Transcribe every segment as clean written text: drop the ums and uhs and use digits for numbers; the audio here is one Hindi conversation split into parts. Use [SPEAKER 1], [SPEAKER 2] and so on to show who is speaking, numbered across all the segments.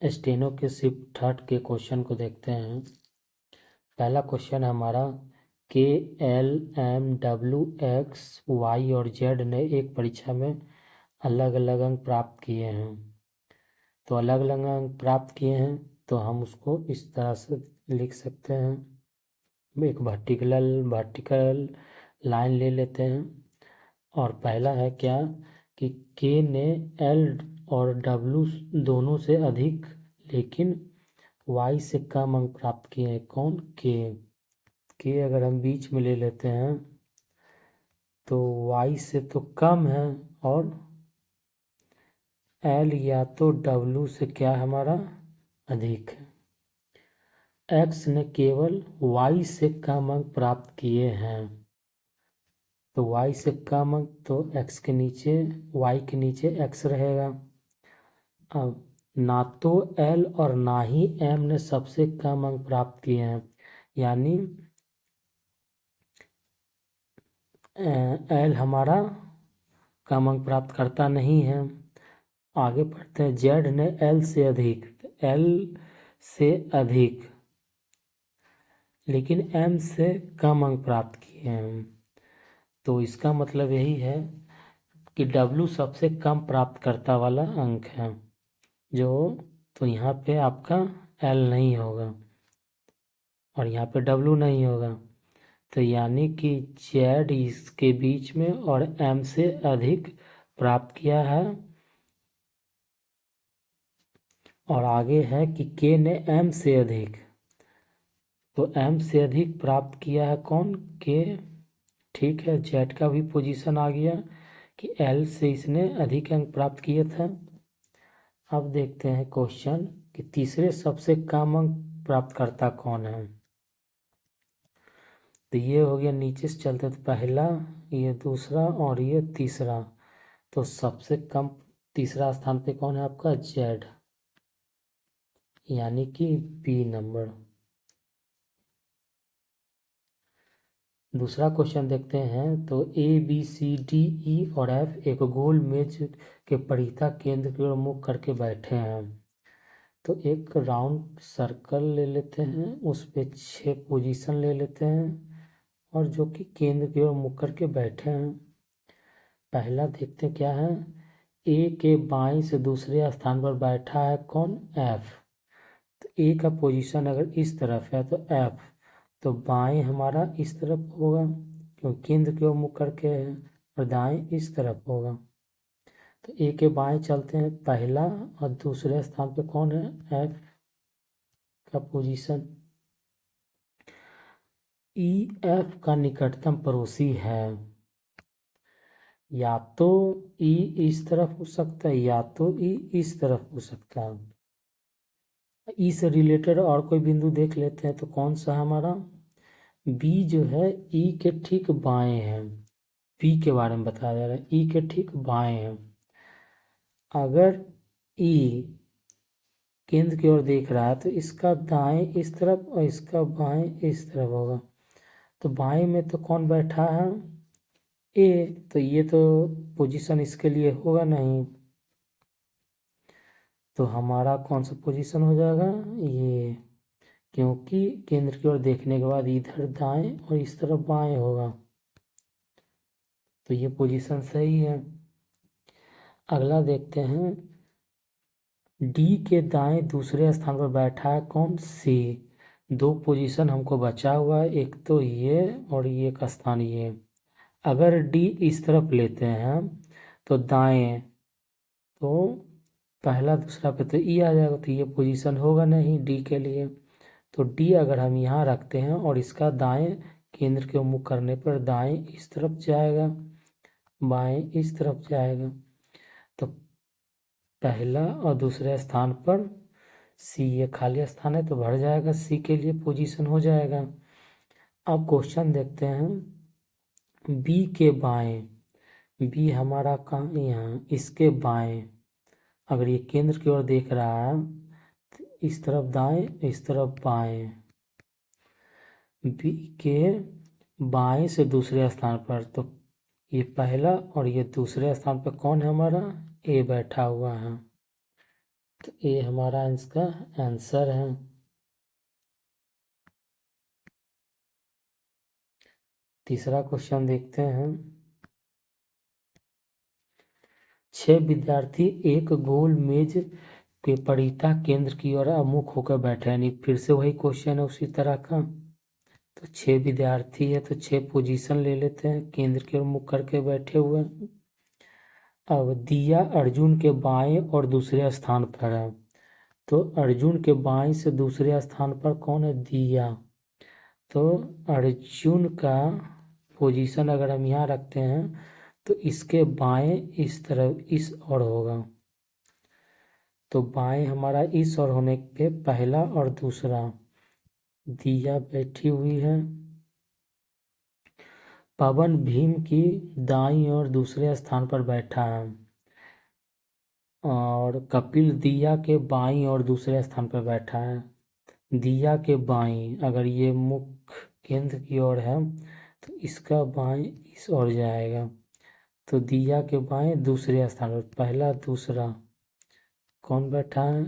[SPEAKER 1] स्टेनो के शिफ्ट थर्ड के क्वेश्चन को देखते हैं। पहला क्वेश्चन हमारा K L M W X Y और जेड ने एक परीक्षा में अलग अलग अंक प्राप्त किए हैं। तो अलग अलग अंक प्राप्त किए हैं तो हम उसको इस तरह से लिख सकते हैं। एक वर्टिकल लाइन ले लेते हैं और पहला है क्या कि के ने एल और डब्ल्यू दोनों से अधिक लेकिन वाई से कम अंक प्राप्त किए हैं। कौन? के अगर हम बीच में ले लेते हैं तो वाई से तो कम है और एल या तो डब्ल्यू से क्या हमारा अधिक है। एक्स ने केवल वाई से कम अंक प्राप्त किए हैं तो वाई से कम अंक तो एक्स के नीचे वाई के नीचे एक्स रहेगा। अब ना तो एल और ना ही एम ने सबसे कम अंक प्राप्त किए हैं, यानी एल हमारा कम अंक प्राप्त करता नहीं है। आगे पढ़ते हैं। जेड ने एल से अधिक लेकिन एम से कम अंक प्राप्त किए हैं। तो इसका मतलब यही है कि डब्ल्यू सबसे कम प्राप्त करता वाला अंक है जो, तो यहाँ पे आपका एल नहीं होगा और यहाँ पे डब्ल्यू नहीं होगा। तो यानी कि जेड इसके बीच में और एम से अधिक प्राप्त किया है। और आगे है कि के ने एम से अधिक, तो एम से अधिक प्राप्त किया है कौन? के। ठीक है, जेड का भी पोजीशन आ गया कि एल से इसने अधिक अंक प्राप्त किए थे। अब देखते हैं क्वेश्चन कि तीसरे सबसे कम अंक प्राप्तकर्ता कौन है। तो ये हो गया, नीचे से चलते थे पहला, ये दूसरा और ये तीसरा। तो सबसे कम तीसरा स्थान पे कौन है आपका? जेड, यानी कि बी नंबर। दूसरा क्वेश्चन देखते हैं। तो A B C D E और एफ एक गोल मेज के परिता केंद्र की ओर मुख करके बैठे हैं। तो एक राउंड सर्कल ले लेते हैं, उस पे 6 पोजीशन ले लेते हैं और जो कि केंद्र की ओर मुख करके बैठे हैं। पहला देखते हैं क्या है। ए के बाएं से दूसरे स्थान पर बैठा है कौन? एफ। तो ए का पोजीशन अगर इस तरफ है तो एफ तो बाएं हमारा इस तरफ होगा क्योंकि केंद्र की ओर मुख करके है, और दाएं इस तरफ होगा। तो ए के बाएं चलते हैं, पहला और दूसरे स्थान पे कौन है? एफ का पोजीशन। ई एफ का निकटतम पड़ोसी है, या तो ई इस तरफ हो सकता है या तो ई इस तरफ हो सकता है। ई से रिलेटेड और कोई बिंदु देख लेते हैं। तो कौन सा हमारा? बी जो है ई के ठीक बाएं है। बी के बारे में बताया जा रहा है, ई के ठीक बाएं है। अगर ई केंद्र की ओर देख रहा है तो इसका दाएं इस तरफ और इसका बाएं इस तरफ होगा। तो बाएं में तो कौन बैठा है? ए। तो ये तो पोजीशन इसके लिए होगा नहीं, तो हमारा कौन सा पोजीशन हो जाएगा? ये, क्योंकि केंद्र की ओर देखने के बाद इधर दाएं और इस तरफ बाएं होगा, तो ये पोजीशन सही है। अगला देखते हैं। डी के दाएं दूसरे स्थान पर बैठा है कौन? सी। 2 पोजीशन हमको बचा हुआ है, एक तो ये और ये का स्थान ये। अगर डी इस तरफ लेते हैं तो दाएं, तो पहला दूसरा पे तो ई आ जाएगा, तो ये पोजीशन होगा नहीं डी के लिए। तो डी अगर हम यहाँ रखते हैं और इसका दाएं केंद्र के मुख करने पर दाएं इस तरफ जाएगा, बाएं इस तरफ जाएगा। तो पहला और दूसरे स्थान पर सी, ये खाली स्थान है तो भर जाएगा, सी के लिए पोजीशन हो जाएगा। अब क्वेश्चन देखते हैं। बी के बाएं, बी हमारा कहाँ? यहाँ इसके बाएं। अगर ये केंद्र की ओर देख रहा है तो इस तरफ दाएं, इस तरफ बाएं। बी के बाएं से दूसरे स्थान पर, तो ये पहला और ये दूसरे स्थान पर कौन है हमारा? ए बैठा हुआ है। तो ये हमारा इसका आंसर है। तीसरा क्वेश्चन देखते हैं। 6 विद्यार्थी एक गोल मेज के परिता केंद्र की ओर अमुख होकर बैठे, यानी फिर से वही क्वेश्चन है उसी तरह का। तो 6 विद्यार्थी है तो 6 पोजीशन ले लेते हैं, केंद्र की ओर मुख करके बैठे हुए। अब दिया अर्जुन के बाएं और दूसरे स्थान पर है, तो अर्जुन के बाएं से दूसरे स्थान पर कौन है? दिया। तो अर्जुन का पोजीशन अगर हम यहाँ रखते हैं तो इसके बाएं इस तरफ इस ओर होगा, तो बाएं हमारा इस ओर होने पे पहला और दूसरा। दिया बैठी हुई है। पवन भीम की दाईं ओर दूसरे स्थान पर बैठा है, और कपिल दिया के बाईं ओर दूसरे स्थान पर बैठा है। दिया के बाईं, अगर ये मुख्य केंद्र की ओर है तो इसका बाएं इस ओर जाएगा, तो दिया के बाएं दूसरे स्थान पर पहला दूसरा कौन बैठा है?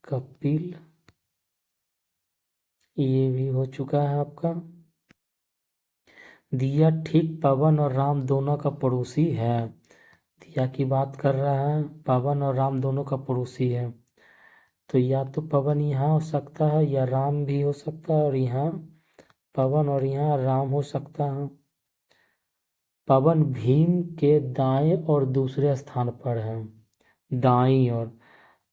[SPEAKER 1] कपिल। ये भी हो चुका है आपका। दिया ठीक पवन और राम दोनों का पड़ोसी है। दिया की बात कर रहा है, पवन और राम दोनों का पड़ोसी है, तो या तो पवन यहाँ हो सकता है या राम भी हो सकता है, और यहाँ पवन और यहाँ राम हो सकता है। पवन भीम के दाएं और दूसरे स्थान पर है, दाईं ओर।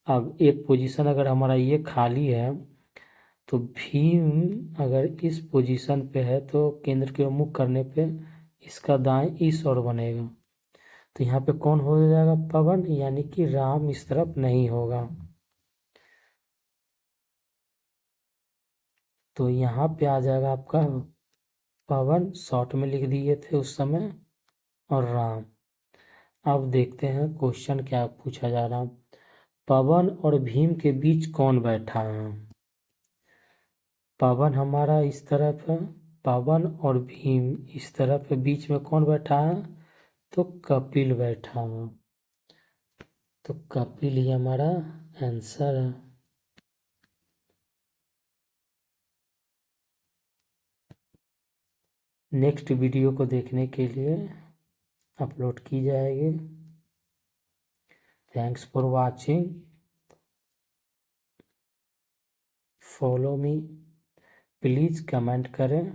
[SPEAKER 1] अब एक पोजीशन अगर हमारा ये खाली है तो भीम अगर इस पोजीशन पे है तो केंद्र के ओर मुख करने पे इसका दाएं इस ओर बनेगा, तो यहाँ पे कौन हो जाएगा? पवन, यानी कि राम इस तरफ नहीं होगा। तो यहाँ पे आ जाएगा आपका पवन, शॉर्ट में लिख दिए थे उस समय, और राम। अब देखते हैं क्वेश्चन क्या पूछा जा रहा। पवन और भीम के बीच कौन बैठा है? पवन हमारा इस तरफ है, पवन और भीम इस तरफ है, बीच में कौन बैठा है? तो कपिल बैठा है। तो कपिल ही हमारा आंसर है। नेक्स्ट वीडियो को देखने के लिए अपलोड की जाएगी। Thanks for watching. Follow me. Please comment करें।